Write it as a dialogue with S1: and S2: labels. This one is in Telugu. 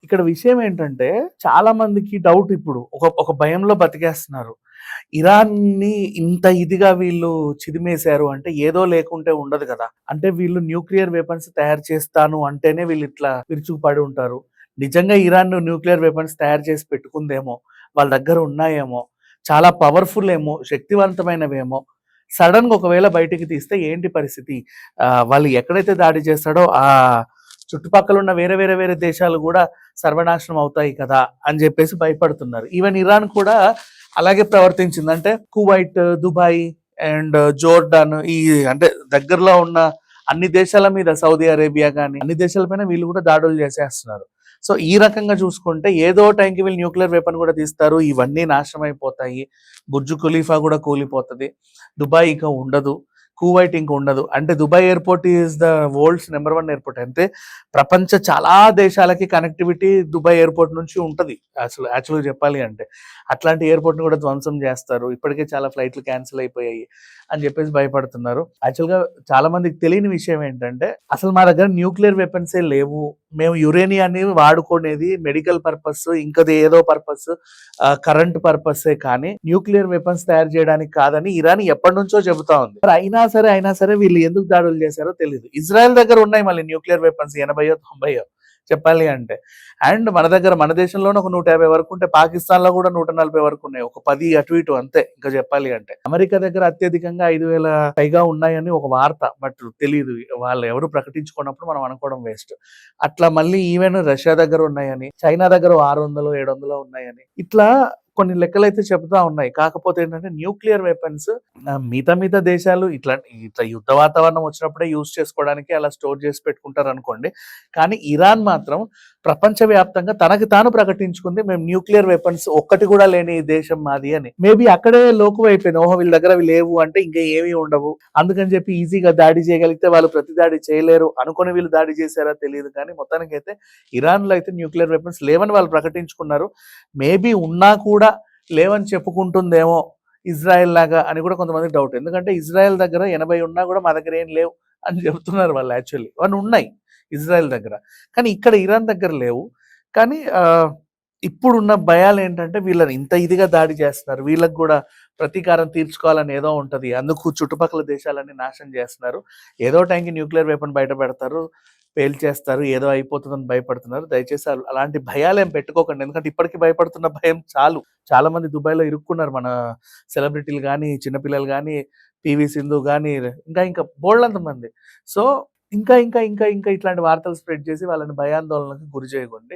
S1: ఇక్కడ విషయం ఏంటంటే చాలా మందికి డౌట్ ఇప్పుడు ఒక భయంలో బతికేస్తున్నారు. ఇరాన్‌ని ఇంత ఇదిగా వీళ్ళు చిదిమేశారు అంటే ఏదో లేకుంటే ఉండదు కదా! అంటే వీళ్ళు న్యూక్లియర్ వెపన్స్ తయారు చేస్తాను అంటేనే వీళ్ళు ఇట్లా విరుచుకుపడి ఉంటారు. నిజంగా ఇరాన్ న్యూక్లియర్ వెపన్స్ తయారు చేసి పెట్టుకుందేమో, వాళ్ళ దగ్గర ఉన్నాయేమో, చాలా పవర్‌ఫుల్ ఏమో, శక్తివంతమైనవేమో. సడెన్‌గా ఒకవేళ బయటికి తీస్తే ఏంటి పరిస్థితి? వాళ్ళు ఎక్కడైతే దాడి చేస్తాడో చుట్టుపక్కల ఉన్న వేరే దేశాలు కూడా సర్వనాశనం అవుతాయి కదా అని చెప్పేసి భయపడుతున్నారు. ఈవెన్ ఇరాన్ కూడా అలాగే ప్రవర్తించింది. అంటే కువైట్, దుబాయ్ అండ్ జోర్డాన్ అంటే దగ్గరలో ఉన్న అన్ని దేశాల మీద, సౌదీ అరేబియా గాని అన్ని దేశాలపైన వీళ్ళు కూడా దాడులు చేసేస్తున్నారు. సో ఈ రకంగా చూసుకుంటే ఏదో టైంకి వీళ్ళు న్యూక్లియర్ వెపన్ కూడా తీస్తారు. ఇవన్నీ నాశనం అయిపోతాయి. బుర్జు ఖలీఫా కూడా కూలిపోతది. దుబాయ్ ఇంకా ఉండదు. కువైట్ ఇంక ఉండదు. అంటే Dubai airport is the world's number 1 airport. అంటే ప్రపంచ చాలా దేశాలకి కనెక్టివిటీ దుబాయ్ ఎయిర్‌పోర్ట్ నుంచి ఉంటది. అసలు యాక్చువల్‌గా చెప్పాలి అంటే. అట్లాంటి ఎయిర్‌పోర్ట్‌ని కూడా ధ్వంసం చేస్తారు. ఇప్పటికే చాలా ఫ్లైట్‌లు క్యాన్సిల్ అయిపోయాయి అని చెప్పేసి భయపడుతున్నారు. యాక్చువల్‌గా చాలా మందికి తెలియని విషయం ఏంటంటే అసలు మా దగ్గర న్యూక్లియర్ వెపన్సే లేవు. మేము యురేనియాన్ని వాడుకునేది మెడికల్ పర్పస్, ఇంకది ఏదో పర్పస్, కరెంట్ పర్పసే కానీ న్యూక్లియర్ వెపన్స్ తయారు చేయడానికి కాదని ఇరాన్ ఎప్పటినుంచో చెబుతా ఉంది. మరి అయినా సరే వీళ్ళు ఎందుకు దాడులు చేశారో తెలియదు. ఇజ్రాయెల్ దగ్గర ఉన్నాయి మళ్ళీ న్యూక్లియర్ వెపన్స్ 80 90 చెప్పాలి అంటే. అండ్ మన దేశంలోనే ఒక 150 వరకు ఉంటే, పాకిస్తాన్‌లో కూడా 140 వరకు ఉన్నాయి. ఒక 10 అటు ఇటు అంతే ఇంకా చెప్పాలి అంటే. అమెరికా దగ్గర అత్యధికంగా 5,000 పైగా ఉన్నాయని ఒక వార్త. బట్ తెలీదు. వాళ్ళు ఎవరు ప్రకటించుకున్నప్పుడు మనం అనుకోవడం వేస్ట్. అట్లా మళ్ళీ ఈవెన్ రష్యా దగ్గర ఉన్నాయని, చైనా దగ్గర 600, 700 ఉన్నాయని, ఇట్లా కొన్ని లెక్కలైతే చెప్తా ఉన్నాయి. కాకపోతే ఏంటంటే న్యూక్లియర్ వెపన్స్ మిగతా దేశాలు ఇట్లా యుద్ధ వాతావరణం వచ్చినప్పుడే యూజ్ చేసుకోవడానికి అలా స్టోర్ చేసి పెట్టుకుంటారు అనుకోండి. కానీ ఇరాన్ మాత్రం ప్రపంచవ్యాప్తంగా తనకి తాను ప్రకటించుకుంది, మేము న్యూక్లియర్ వెపన్స్ ఒక్కటి కూడా లేని దేశం మాది అని. మేబీ అక్కడే లోకువ అయిపోయింది. ఓహో వీళ్ళ దగ్గర అవి లేవు అంటే ఇంకా ఏమీ ఉండవు, అందుకని చెప్పి ఈజీగా దాడి చేయగలిగితే వాళ్ళు ప్రతి దాడి చేయలేరు అనుకుని వీళ్ళు దాడి చేశారా తెలియదు. కానీ మొత్తానికైతే ఇరాన్లో అయితే న్యూక్లియర్ వెపన్స్ లేవని వాళ్ళు ప్రకటించుకున్నారు. మేబీ ఉన్నా కూడా లేవని చెప్పుకుంటుందేమో ఇజ్రాయెల్ లాగా అని కూడా కొంతమందికి డౌట్. ఎందుకంటే ఇజ్రాయెల్ దగ్గర 80 ఉన్నా కూడా మా దగ్గర ఏం లేవు అని చెప్తున్నారు వాళ్ళు. యాక్చువల్లీ వాళ్ళు ఉన్నాయి ఇజ్రాయెల్ దగ్గర, కానీ ఇక్కడ ఇరాన్ దగ్గర లేవు. కానీ ఇప్పుడున్న భయాలు ఏంటంటే వీళ్ళని ఇంత ఇదిగా దాడి చేస్తున్నారు, వీళ్ళకి కూడా ప్రతీకారం తీర్చుకోవాలని ఏదో ఉంటది, అందుకు చుట్టుపక్కల దేశాలన్నీ నాశనం చేస్తున్నారు. ఏదో టైంకి న్యూక్లియర్ వెపన్ బయట పెడతారు, పేల్చేస్తారు, ఏదో అయిపోతుందని భయపడుతున్నారు. దయచేసి అలాంటి భయాలేం పెట్టుకోకండి. ఎందుకంటే ఇప్పటికి భయపడుతున్న భయం చాలు. చాలా మంది దుబాయ్‌లో ఇరుక్కున్నారు. మన సెలబ్రిటీలు గానీ, చిన్నపిల్లలు గానీ, పీవీ సింధు గానీ, ఇంకా బోలెడంత మంది. సో ఇంకా ఇట్లాంటి వార్తలు స్ప్రెడ్ చేసి వాళ్ళని భయాందోళనకు గురి చేయకండి.